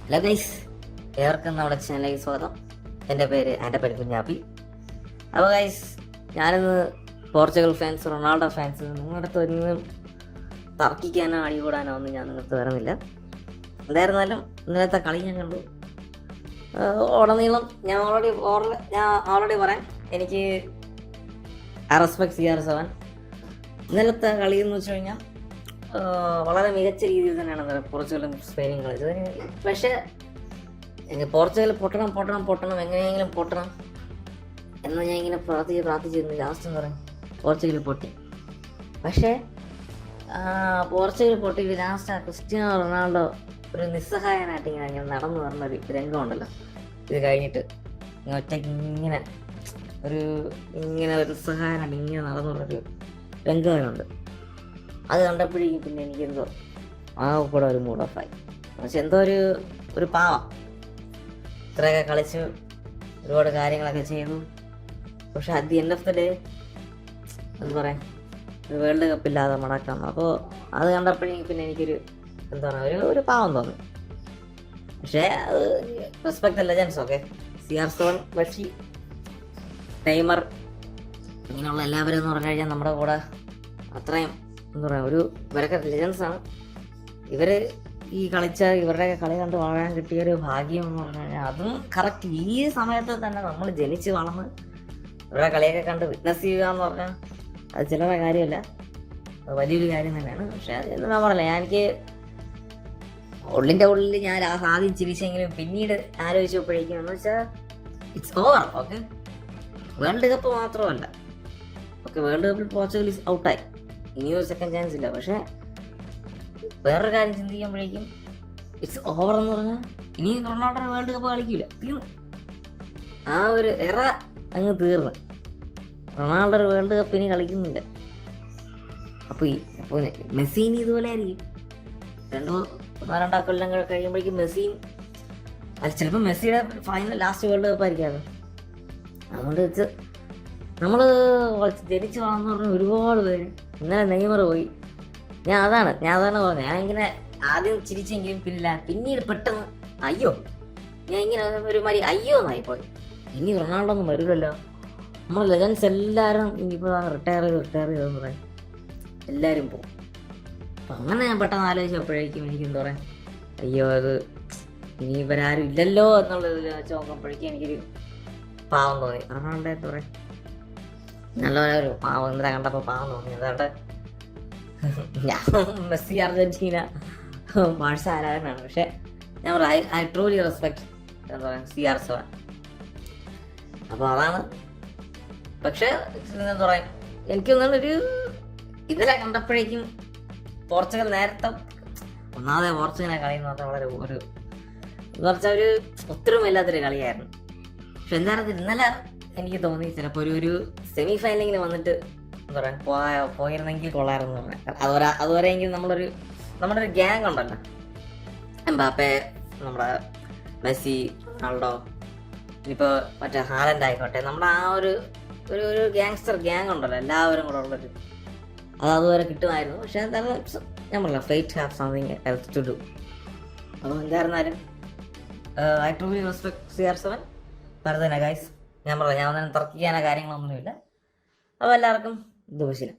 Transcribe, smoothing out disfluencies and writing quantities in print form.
Hello guys, ഏവർക്കും നമ്മുടെ ചാനലിലേക്ക് സ്വാഗതം. എൻ്റെ പേര് കുഞ്ഞാപ്പി. അപ്പോൾ ഗൈസ്, ഞാനിന്ന് പോർച്ചുഗൽ ഫാൻസ്, റൊണാൾഡോ ഫാൻസ് നിങ്ങളുടെ അടുത്ത് ഒന്നും തർക്കിക്കാനോ അടികൂടാനോ ഒന്നും ഞാൻ നിങ്ങൾക്ക് വരുന്നില്ല. എന്തായിരുന്നാലും ഇന്നലത്തെ കളി ഞാൻ കണ്ടു. ഉടനീളം ഞാൻ ഓൾറെഡി പറയാം, എനിക്ക് റെസ്പെക്ട് CR7. ഇന്നലത്തെ കളി എന്ന് വെച്ച് കഴിഞ്ഞാൽ വളരെ മികച്ച രീതിയിൽ തന്നെയാണ് പോർച്ചുഗലും സ്പെയിനും കളിച്ചത്. പക്ഷേ പോർച്ചുഗൽ പൊട്ടണം എങ്ങനെയെങ്കിലും പൊട്ടണം എന്ന് ഞാൻ ഇങ്ങനെ പ്രാർത്ഥിച്ചിരുന്നു. ലാസ്റ്റ് എന്ന് പറയും പോർച്ചുഗൽ പൊട്ടി. പക്ഷേ പോർച്ചുഗൽ പൊട്ടി ലാസ്റ്റ് ക്രിസ്ത്യാനോ റൊണാൾഡോ ഒരു നിസ്സഹായനായിട്ട് ഇങ്ങനെ നടന്നു പറഞ്ഞൊരു രംഗമുണ്ടല്ലോ. ഇത് കഴിഞ്ഞിട്ട് ഒറ്റയ്ക്ക് ഇങ്ങനെ ഒരു നിസ്സഹായനായിട്ട് ഇങ്ങനെ നടന്നു പറഞ്ഞൊരു രംഗമുണ്ട്. അത് കണ്ടപ്പോഴേക്കും പിന്നെ എനിക്കെന്തോ കൂടെ ഒരു മൂഡ് ഓഫായി. പക്ഷെ എന്തോ ഒരു പാവം ഇത്രയൊക്കെ കളിച്ച് ഒരുപാട് കാര്യങ്ങളൊക്കെ ചെയ്തു. പക്ഷെ at the end of the day എന്താ പറയാ, ഒരു വേൾഡ് കപ്പില്ലാതെ മടക്കാം. അപ്പോൾ അത് കണ്ടപ്പോഴേക്കും പിന്നെ എനിക്കൊരു എന്താ പറയുക, ഒരു പാവം തോന്നി. പക്ഷേ അത് respect the legends. Okay, CR7, Messi, Neymar, ഇങ്ങനെയുള്ള എല്ലാവരും എന്ന് പറഞ്ഞു കഴിഞ്ഞാൽ നമ്മുടെ കൂടെ അത്രയും എന്താ പറയുക, ഇവരൊക്കെ ലെജൻസാണ്. ഇവർ ഈ ഇവരുടെയൊക്കെ കളി കണ്ട് വളരാൻ കിട്ടിയൊരു ഭാഗ്യം എന്ന് പറഞ്ഞു കഴിഞ്ഞാൽ അതും കറക്റ്റ് ഈ സമയത്ത് തന്നെ നമ്മൾ ജനിച്ച് വളർന്ന് ഇവരുടെ കളിയൊക്കെ കണ്ട് വിറ്റ്നസ് ചെയ്യുക എന്ന് പറഞ്ഞാൽ അത് ചിലരുടെ കാര്യമല്ല, അത് വലിയൊരു കാര്യം തന്നെയാണ്. പക്ഷെ എന്താ പറയില്ല, എനിക്ക് ഉള്ളിൽ ഞാൻ ആദ്യം ചിരിച്ചെങ്കിലും പിന്നീട് ആലോചിച്ചപ്പോഴേക്കും എന്ന് വെച്ചാൽ it's over. Okay, world cup മാത്രമല്ല, ഓക്കെ വേൾഡ് കപ്പിൽ പോർച്ചുഗൽ ഈസ് ഔട്ടായി, ഇനിയൊരു സെക്കൻഡ് ചാൻസ് ഇല്ല. പക്ഷേ വേറൊരു കാര്യം ചിന്തിക്കുമ്പോഴേക്കും ഇറ്റ്സ് ഓവർ എന്ന് പറഞ്ഞാൽ ഇനി റൊണാൾഡോ വേൾഡ് കപ്പ് കളിക്കില്ല, തീർന്നു. ആ ഒരു എറ അങ്ങ് തീർന്നു. റൊണാൾഡോ വേൾഡ് കപ്പ് ഇനി കളിക്കുന്നില്ല. അപ്പോൾ മെസ്സി ഇനി ഇതുപോലെ ആയിരിക്കും. രണ്ടാം കൊല്ലം കഴിയുമ്പോഴേക്കും മെസ്സിയും അത് ചിലപ്പോൾ മെസ്സിയുടെ ഫൈനൽ ലാസ്റ്റ് വേൾഡ് കപ്പ് ആയിരിക്കാമല്ലോ. അതുകൊണ്ട് വെച്ച് നമ്മൾ ജനിച്ച് വളർന്നു പറഞ്ഞ ഒരുപാട് പേര് ഇന്നലെ നെയ്മർ പോയി. ഞാൻ അതാണ് പറഞ്ഞത്. ഞാൻ ഇങ്ങനെ ആദ്യം ചിരിച്ചെങ്കിലും പിന്നീട് പെട്ടെന്ന് അയ്യോ, ഞാൻ ഇങ്ങനെ ഒരു മാതിരി അയ്യോ എന്നായിപ്പോയി. ഇനി റൊണാൾഡോ ഒന്നും വരില്ലല്ലോ, നമ്മൾ ലെജൻസ് എല്ലാവരും ഇനിയിപ്പോൾ റിട്ടയർ ചെയ്തെന്ന് പറയും, എല്ലാവരും പോകും. അപ്പം അങ്ങനെ ഞാൻ പെട്ടെന്ന് ആലോചിച്ചപ്പോഴേക്കും എനിക്ക് എന്താ പറയുക, അയ്യോ അത് ഇനി ഇവരാരും ഇല്ലല്ലോ എന്നുള്ളത് വെച്ച് നോക്കുമ്പോഴേക്കും എനിക്കൊരു പാവം തോന്നി. റൊണാൾഡോ എന്താ പറയുക, നല്ലൊരു പാവം ഇന്നലെ കണ്ടപ്പോൾ പാവം തോന്നി. അതുകൊണ്ട് ഞാൻ മെസ്സി അർജന്റീന ബാഴ്സ ആരാധകനാണ്. പക്ഷെ ഞാൻ പറയാം, ഐ ട്രൂലി റെസ്പെക്ട് എന്താ പറയുക CR7. അപ്പോൾ അതാണ്. പക്ഷെ എന്താ പറയുക, എനിക്കൊന്നൊരു ഇന്നലെ കണ്ടപ്പോഴേക്കും പോർച്ചുഗൽ നേരത്തെ ഒന്നാമതെ പോർച്ചുഗലിനെ കളി എന്ന് പറഞ്ഞാൽ വളരെ എന്ന് വെച്ചാൽ ഒരു ഒത്തൊരുമില്ലാത്തൊരു കളിയായിരുന്നു. പക്ഷെ എന്തായാലും ഇന്നലെ എനിക്ക് തോന്നി ചിലപ്പോൾ ഒരു സെമി ഫൈനലിൽ വന്നിട്ട് എന്താ പറയുക പോയിരുന്നെങ്കിൽ കൊള്ളായിരുന്നു പറഞ്ഞാൽ. അതുവരെയെങ്കിലും നമ്മുടെ ഒരു ഗ്യാങ് ഉണ്ടല്ലോ, എംബാപ്പെ, നമ്മുടെ മെസ്സി, റൊണാൾഡോ, ഇനിയിപ്പോൾ മറ്റേ ഹാലൻഡ് ആയിക്കോട്ടെ, നമ്മുടെ ആ ഒരു ഗ്യാങ്സ്റ്റർ ഗ്യാങ് ഉണ്ടല്ലോ, എല്ലാവരും കൂടെ ഉള്ളൊരു അതുവരെ കിട്ടുമായിരുന്നു. പക്ഷെ എന്തായാലും ഞാൻ പറഞ്ഞില്ല, fate have something else to do. അപ്പോൾ എന്തായിരുന്നാലും ഐ ട്രൂലി റെസ്പെക്ട് CR7. വെറുതെ ഗൈസ്, ഞാൻ ഒന്നും തർക്കിക്കാനോ കാര്യങ്ങളൊന്നുമില്ല. അപ്പോൾ എല്ലാവർക്കും ദിവസം